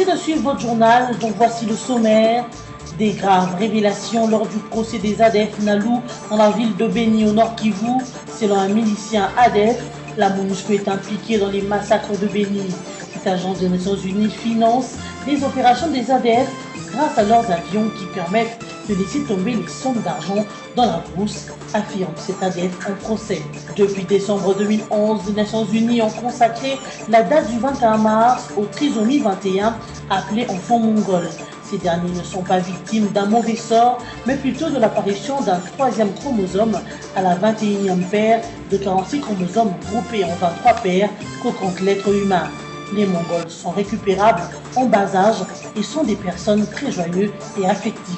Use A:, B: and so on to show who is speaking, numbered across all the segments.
A: Merci de suivre votre journal. Donc voici le sommaire. Des graves révélations lors du procès des ADF Nalou dans la ville de Béni au Nord Kivu. Selon un milicien ADF, la MONUSCO est impliquée dans les massacres de Béni. Cette agence des Nations Unies finance les opérations des ADF grâce à leurs avions qui permettent de laisser tomber les sommes d'argent dans la brousse, affirme cet ADF en procès. Depuis décembre 2011, les Nations Unies ont consacré la date du 21 mars au trisomie 21, appelé enfant mongol. Ces derniers ne sont pas victimes d'un mauvais sort, mais plutôt de l'apparition d'un troisième chromosome à la 21e paire de 46 chromosomes groupés en 23 paires que compte l'être humain. Les Mongols sont récupérables en bas âge et sont des personnes très joyeuses et affectives.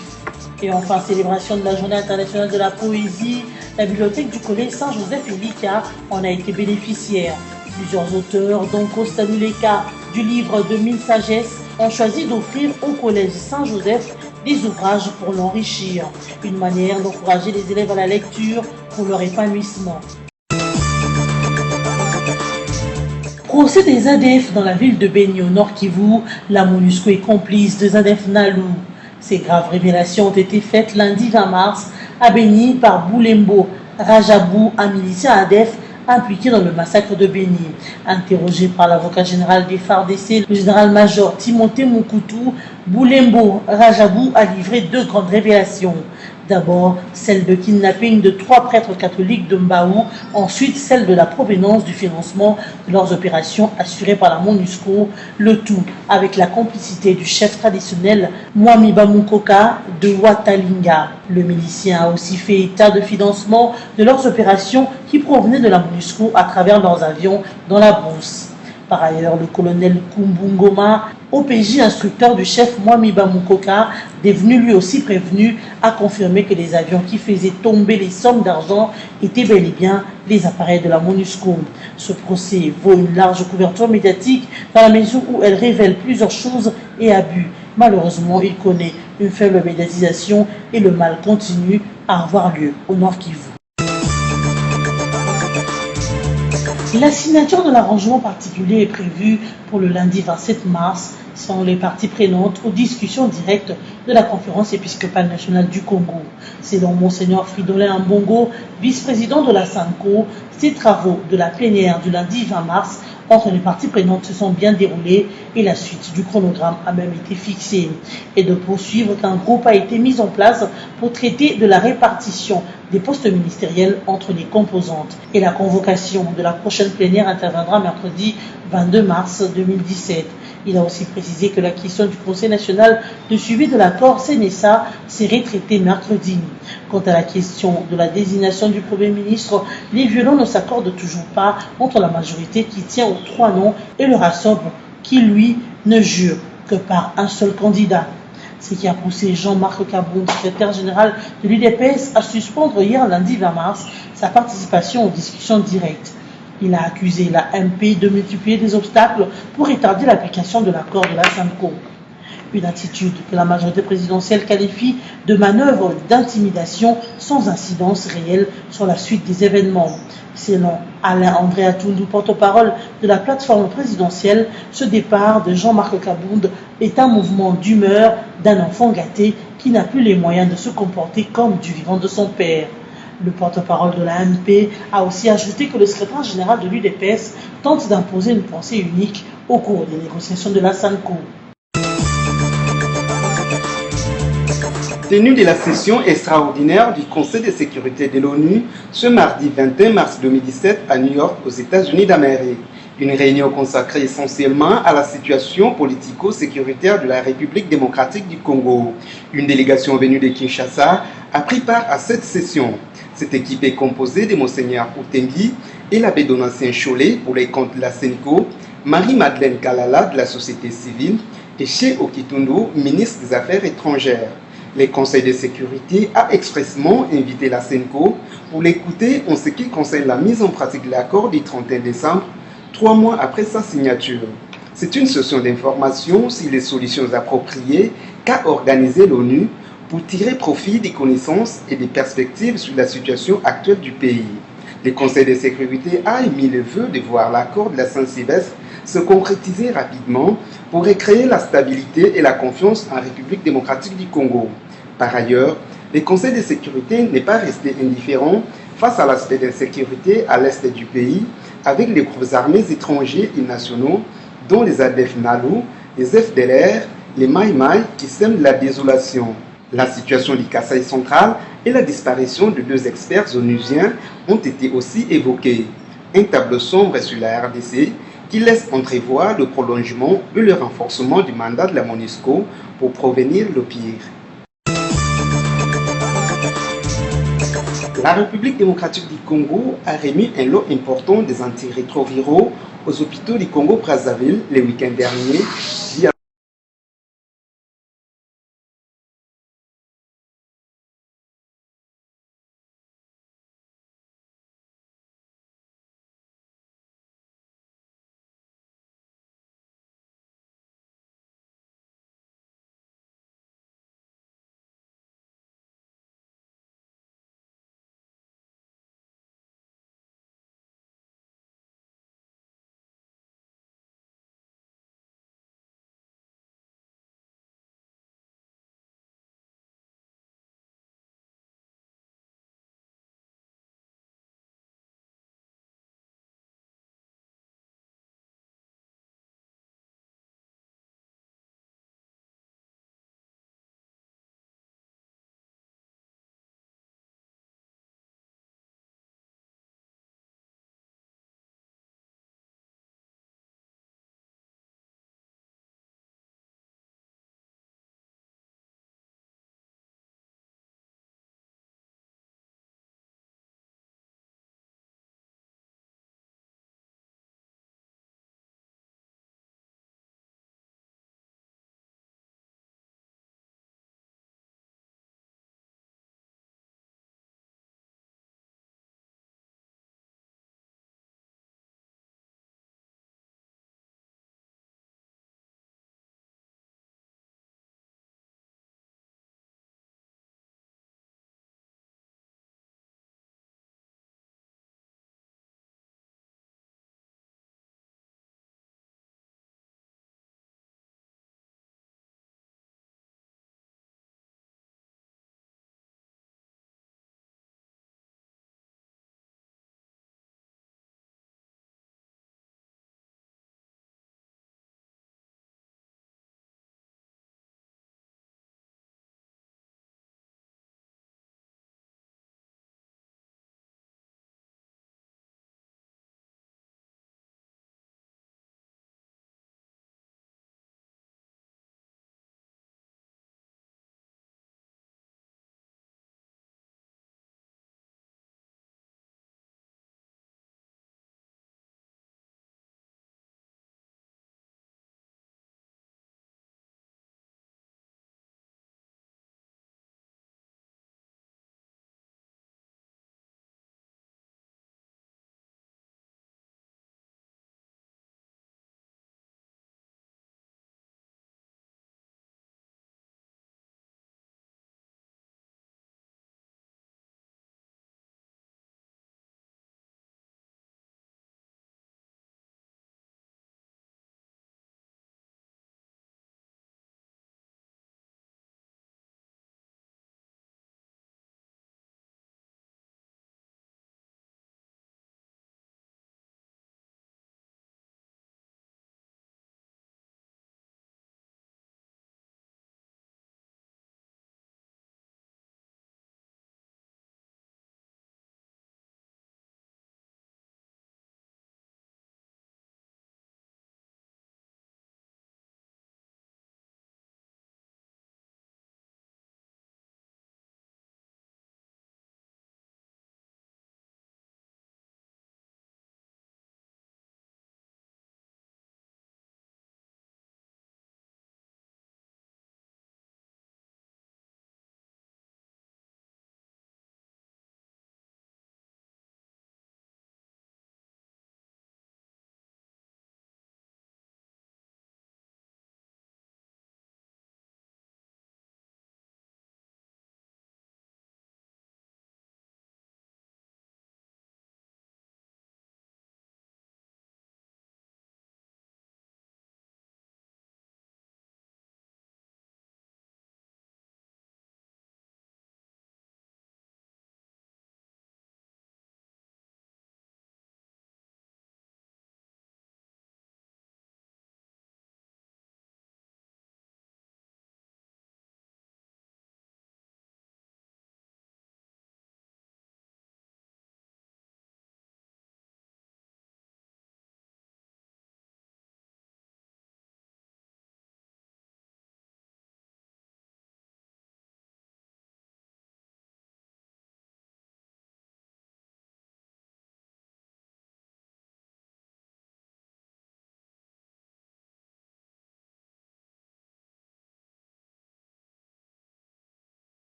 A: Et enfin, célébration de la Journée internationale de la poésie, la bibliothèque du collège Saint-Joseph et Lika en a été bénéficiaire. Plusieurs auteurs, dont Costa Nuleka du livre de 1000 sagesses, ont choisi d'offrir au collège Saint-Joseph des ouvrages pour l'enrichir. Une manière d'encourager les élèves à la lecture pour leur épanouissement. Procès des ADF dans la ville de Béni au Nord Kivu, la MONUSCO est complice des ADF Nalou. Ces graves révélations ont été faites lundi 20 mars à Béni par Boulembo Rajabou, un milicien ADF impliqué dans le massacre de Béni. Interrogé par l'avocat général des FARDC, le général-major Timothée Moukoutou, Boulembo Rajabou a livré deux grandes révélations. D'abord, celle de kidnapping de 3 prêtres catholiques de Mbaou, ensuite celle de la provenance du financement de leurs opérations assurées par la MONUSCO, le tout avec la complicité du chef traditionnel Mwami Bamukoka de Watalinga. Le milicien a aussi fait état de financement de leurs opérations qui provenaient de la MONUSCO à travers leurs avions dans la brousse. Par ailleurs, le colonel Kumbungoma, OPJ instructeur du chef Mwami Bamukoka, devenu lui aussi prévenu, a confirmé que les avions qui faisaient tomber les sommes d'argent étaient bel et bien les appareils de la MONUSCO. Ce procès vaut une large couverture médiatique dans la mesure où elle révèle plusieurs choses et abus. Malheureusement, il connaît une faible médiatisation et le mal continue à avoir lieu au Nord Kivu. La signature de l'arrangement particulier est prévue pour le lundi 27 mars selon les parties prenantes aux discussions directes de la conférence épiscopale nationale du Congo. Selon Monseigneur Fridolin Mbongo, vice-président de la SANCO, ces travaux de la plénière du lundi 20 mars entre les parties prenantes se sont bien déroulés et la suite du chronogramme a même été fixée. Et de poursuivre qu'un groupe a été mis en place pour traiter de la répartition des postes ministériels entre les composantes. Et la convocation de la prochaine plénière interviendra mercredi 22 mars 2017. Il a aussi précisé que la question du Conseil national de suivi de l'accord CNSA serait traitée mercredi. Quant à la question de la désignation du Premier ministre, les violons ne s'accordent toujours pas entre la majorité qui tient aux 3 noms et le RASOB qui, lui, ne jure que par un seul candidat. Ce qui a poussé Jean-Marc Kaboun, secrétaire général de l'UDPS, à suspendre hier lundi 20 mars sa participation aux discussions directes. Il a accusé la MP de multiplier des obstacles pour retarder l'application de l'accord de la SANCO. Une attitude que la majorité présidentielle qualifie de manœuvre d'intimidation sans incidence réelle sur la suite des événements. Selon Alain-André Atundu, porte-parole de la plateforme présidentielle, ce départ de Jean-Marc Kabound est un mouvement d'humeur d'un enfant gâté qui n'a plus les moyens de se comporter comme du vivant de son père. Le porte-parole de la MP a aussi ajouté que le secrétaire général de l'UDPS tente d'imposer une pensée unique au cours des négociations de la SANCO.
B: Tenue de la session extraordinaire du Conseil de sécurité de l'ONU ce mardi 21 mars 2017 à New York, aux États-Unis d'Amérique. Une réunion consacrée essentiellement à la situation politico-sécuritaire de la République démocratique du Congo. Une délégation venue de Kinshasa a pris part à cette session. Cette équipe est composée de Monseigneur Outengi et l'abbé Donatien Cholet pour les comptes de la SENCO, Marie-Madeleine Kalala de la société civile et Che Okitundu, ministre des Affaires étrangères. Le Conseil de sécurité a expressément invité la SENCO pour l'écouter en ce qui concerne la mise en pratique de l'accord du 31 décembre, 3 mois après sa signature. C'est une session d'information sur les solutions appropriées qu'a organisé l'ONU pour tirer profit des connaissances et des perspectives sur la situation actuelle du pays. Le Conseil de sécurité a émis le vœu de voir l'accord de la Saint-Sylvestre se concrétiser rapidement pour recréer la stabilité et la confiance en République démocratique du Congo. Par ailleurs, le Conseil de sécurité n'est pas resté indifférent face à l'aspect d'insécurité à l'est du pays, avec les groupes armés étrangers et nationaux, dont les ADF NALU, les FDLR, les Mai Mai, qui sèment la désolation. La situation du Kasaï central et la disparition de 2 experts onusiens ont été aussi évoquées. Un tableau sombre sur la RDC qui laisse entrevoir le prolongement et le renforcement du mandat de la MONUSCO pour prévenir le pire. La République démocratique du Congo a remis un lot important des antirétroviraux aux hôpitaux du Congo-Brazzaville le week-end dernier via